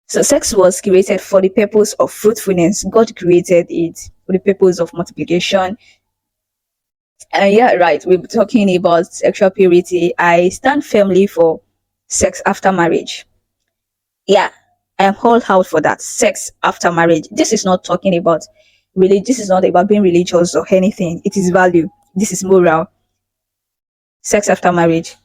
So sex was created for the purpose of fruitfulness. God created it for the purpose of multiplication. Yeah, right. We're talking about sexual purity. I stand firmly for sex after marriage. Yeah, I am all out for that. Sex after marriage. This is not talking about really. This is not about being religious or anything. It is value. This is moral. Sex after marriage.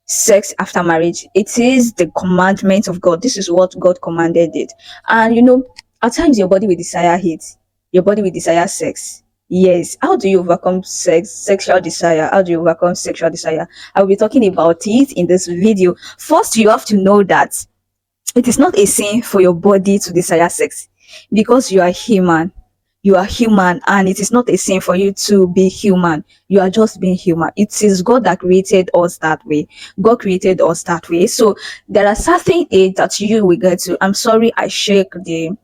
Sex after marriage. It is the commandment of God. This is what God commanded it. And at times your body will desire it. Your body will desire sex. Yes. How do you overcome sexual desire? How do you overcome sexual desire? I will be talking about it in this video. First, you have to know that it is not a sin for your body to desire sex because you are human. You are human, and it is not a sin for you to be human. You are just being human. It is God that created us that way. God created us that way. So there are certain age that you will get to. I'm sorry, I shake the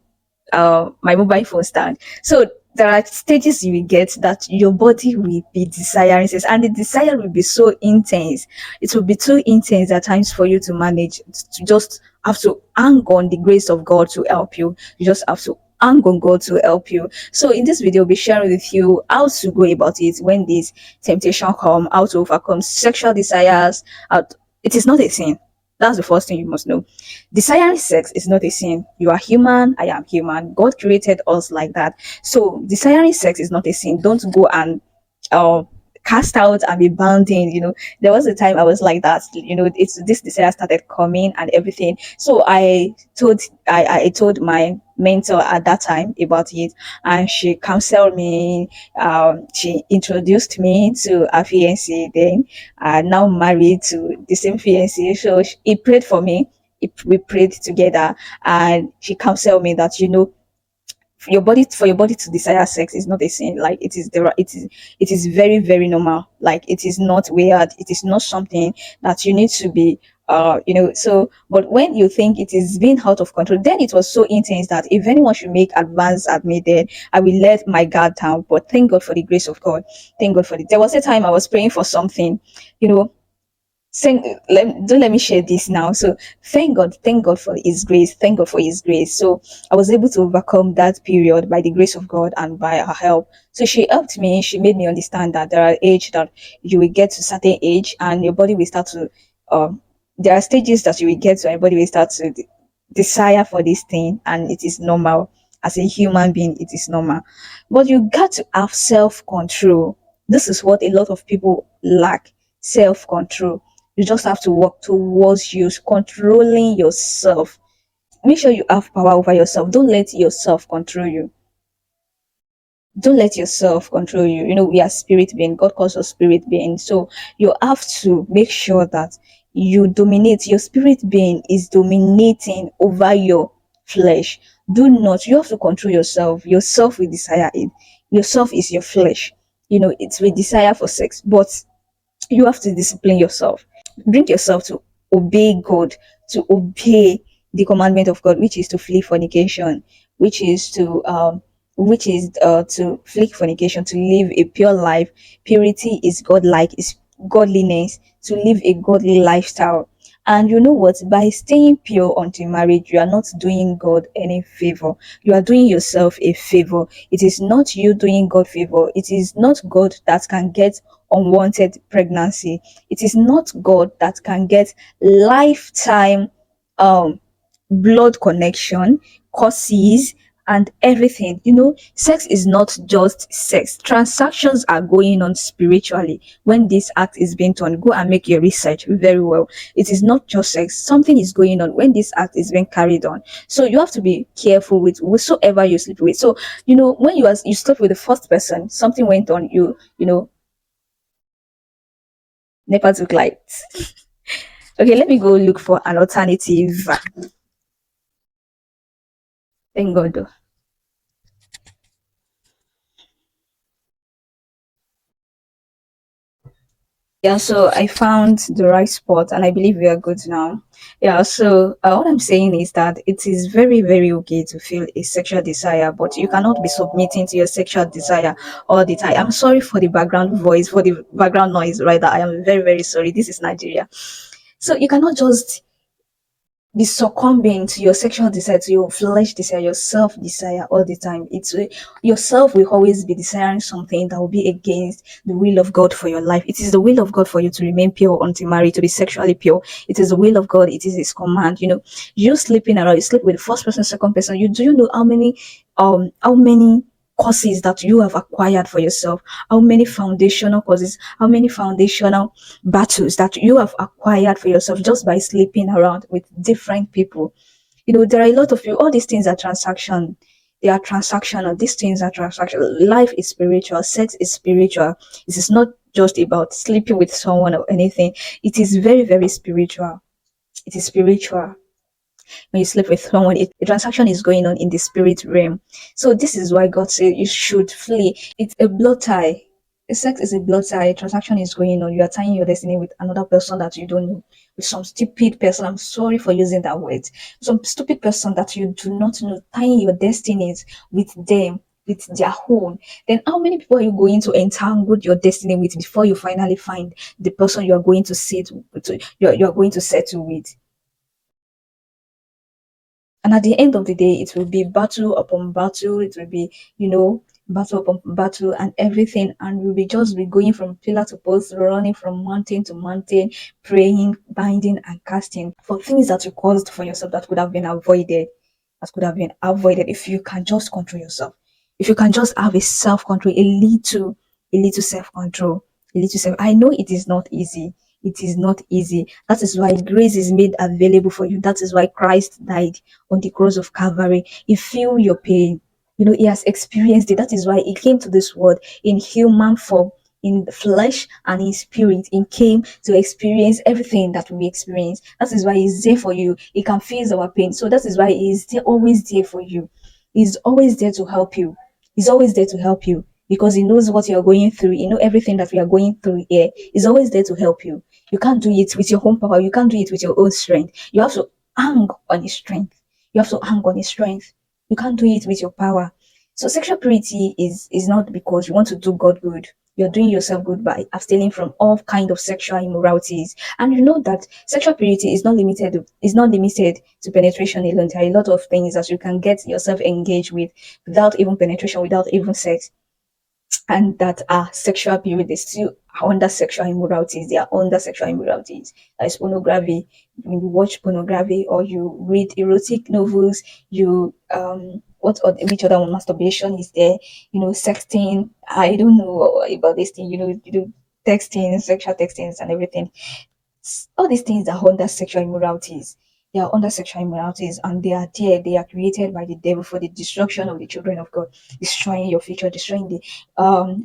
my mobile phone stand. So there are stages you will get that your body will be desiring sex, and the desire will be so intense. It will be too intense at times for you to manage. To just have to hang on the grace of God to help you. You just have to hang on God to help you. So in this video, I'll be sharing with you how to go about it when this temptation come, how to overcome sexual desires. It is not a sin. That's the first thing you must know. Desiring sex is not a sin. You are human, I am human. God created us like that. So desiring sex is not a sin. Don't go and uh, cast out and be bounding. There was a time I was like that. It's this desire started coming and everything. So I told my mentor at that time about it, and she counseled me. She introduced me to a fiancé. Then now married to the same fiancé. So he prayed for me. We prayed together, and she counseled me that for your body to desire sex is not a sin. Like it is very, very normal. Like it is not weird. It is not something that you need to be so. But when you think it is being out of control, then it was so intense that if anyone should make advance at me, then I will let my guard down. But thank God for the grace of God. Thank God for it. There was a time I was praying for something, you know don't let me share this now. So thank God for his grace, thank God for his grace. So I was able to overcome that period by the grace of God and by her help. So she helped me. She made me understand that there are age that you will get to certain age and your body will start to there are stages that you will get to and your body will start to desire for this thing, and it is normal. As a human being, it is normal, but you got to have self-control. This is what a lot of people lack: self-control. You just have to work towards you controlling yourself. Make sure you have power over yourself. Don't let yourself control you. Don't let yourself control you. We are spirit being. God calls us spirit being. So you have to make sure that you dominate. Your spirit being is dominating over your flesh. Do not. You have to control yourself. Yourself will desire it. Yourself is your flesh. It's with desire for sex, but you have to discipline yourself. Bring yourself to obey God, to obey the commandment of God, which is to flee fornication, which is to flee fornication, to live a pure life. Purity is godlike, is godliness, to live a godly lifestyle. And you know what? By staying pure until marriage, you are not doing God any favor. You are doing yourself a favor. It is not you doing God favor. It is not God that can get unwanted pregnancy. It is not God that can get lifetime um blood connection, causes, and everything. Sex is not just sex. Transactions are going on spiritually when this act is being done. Go and make your research very well. It is not just sex. Something is going on when this act is being carried on. So you have to be careful with whosoever you sleep with. So when you slept with the first person, something went on. Never took light. Okay, let me go look for an alternative. Thank God, though. Yeah, so I found the right spot and I believe we are good now. Yeah, so what I'm saying is that it is very, very okay to feel a sexual desire, but you cannot be submitting to your sexual desire all the time. I'm sorry for the background voice, for the background noise, right? I am very, very sorry. This is Nigeria. So you cannot just be succumbing to your sexual desire, to your flesh desire, your self desire all the time. Yourself will always be desiring something that will be against the will of God for your life. It is the will of God for you to remain pure until married, to be sexually pure. It is the will of God. It is His command. You sleeping around, you sleep with the first person, second person. You know how many courses that you have acquired for yourself, how many foundational courses, how many foundational battles that you have acquired for yourself just by sleeping around with different people. There are a lot of you, all these things are transaction. They are transactional. These things are transactional. Life is spiritual. Sex is spiritual. This is not just about sleeping with someone or anything. It is very, very spiritual. It is spiritual. When you sleep with someone, the transaction is going on in the spirit realm. So this is why God said you should flee. It's a blood tie. Sex is a blood tie. Transaction is going on. You are tying your destiny with another person that you don't know, with some stupid person. I'm sorry for using that word. Some stupid person that you do not know, tying your destinies with them, with their own. Then how many people are you going to entangle your destiny with before you finally find the person you are going to sit to, you're going to settle with? And at the end of the day, it will be battle upon battle. It will be, battle upon battle and everything. And we'll be just be going from pillar to post, running from mountain to mountain, praying, binding, and casting for things that you caused for yourself that could have been avoided. That could have been avoided if you can just control yourself. If you can just have a self-control, a little self-control, a little self. I know it is not easy. It is not easy. That is why grace is made available for you. That is why Christ died on the cross of Calvary. He feel your pain. He has experienced it. That is why he came to this world in human form, in the flesh and in spirit. He came to experience everything that we experience. That is why he's there for you. He can feel our pain. So that is why he's always there for you. He's always there to help you. He's always there to help you because he knows what you're going through. Everything that we are going through here. He's always there to help you. You can't do it with your own power. You can't do it with your own strength. You have to hang on his strength. You have to hang on his strength. You can't do it with your power. So sexual purity is not because you want to do God good. You're doing yourself good by abstaining from all kind of sexual immoralities. And you know that sexual purity is not limited to penetration alone. There are a lot of things that you can get yourself engaged with without even penetration, without even sex, and that are sexual purity. They still are under sexual immoralities. They are under sexual immoralities. That is pornography. When you watch pornography or you read erotic novels, you which other one? Masturbation is there. Sexting. I don't know about this thing. Texting, sexual textings, and everything. All these things are under sexual immoralities. They are under sexual immoralities, and they are there. They are created by the devil for the destruction of the children of God, destroying your future, destroying the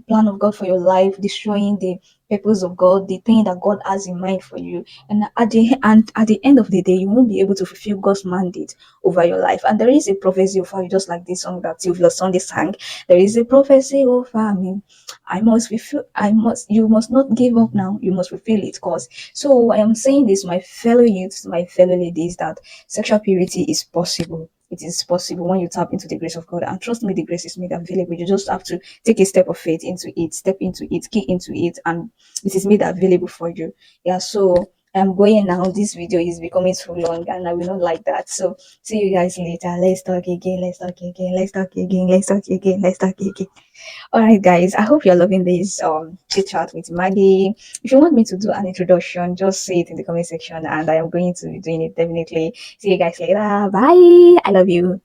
plan of God for your life, destroying the purpose of God, the thing that God has in mind for you. And at the end of the day, you won't be able to fulfill God's mandate over your life. And there is a prophecy over you, just like this song that Sylvia Sunday sang. There is a prophecy over me. You must not give up now. You must fulfill it. Cause so I am saying this, my fellow youths, my fellow ladies, that sexual purity is possible. It is possible when you tap into the grace of God. And trust me, the grace is made available. You just have to take a step of faith into it, step into it, key into it, and it is made available for you. Yeah, so I'm going now. This video is becoming too long and I will not like that. So see you guys later. Let's talk again. Let's talk again. Let's talk again. Let's talk again. Let's talk again. All right, guys. I hope you're loving this chit chat with Maggie. If you want me to do an introduction, just say it in the comment section, and I am going to be doing it definitely. See you guys later. Bye. I love you.